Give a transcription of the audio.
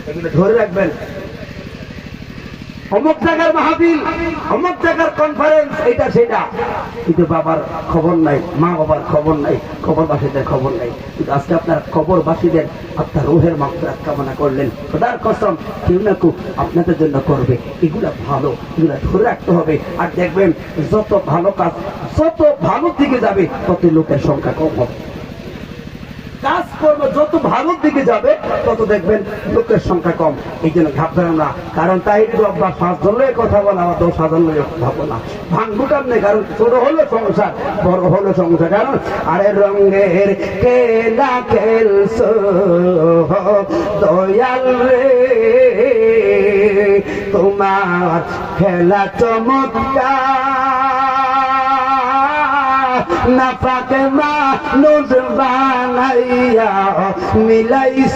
এগুলো ধরে রাখবেন। অমুক জায়গার মাহফিল, অমুক জায়গার কনফারেন্স, এটা সেটা, কিন্তু বাবার খবর নাই, মা বাবার খবর নাই, কবরবাসীদের খবর নাই। কিন্তু আজকে আপনার কবরবাসীদের আপনার রুহের মাগফিরাত কামনা করলেন, খোদার কসম কেউ না কেউ আপনাদের জন্য করবে। এগুলা ভালো, এগুলা ধরে রাখতে হবে। আর দেখবেন যত ভালো কাজ, যত ভালো দিকে যাবে, তত লোকের সংখ্যা কম হবে। কাজ করবো যত ভালোর দিকে যাবে, তত দেখবেন লোকের সংখ্যা কম। এই জন্য ঘাবড়ানো না। কারণ তাই আব্বা 5 জনের কথা বলা, আমার 10 জনের ভাবো না, ভাঙবুটার নেই। কারণ ছোট হলো সংসার, বড় হলো সংসার। কারণ আরে রঙের খেলা খেলছো দয়াল রে, তোমার খেলা চমৎকার, না পাকে মানুষ বানাইয়া মিলাইছো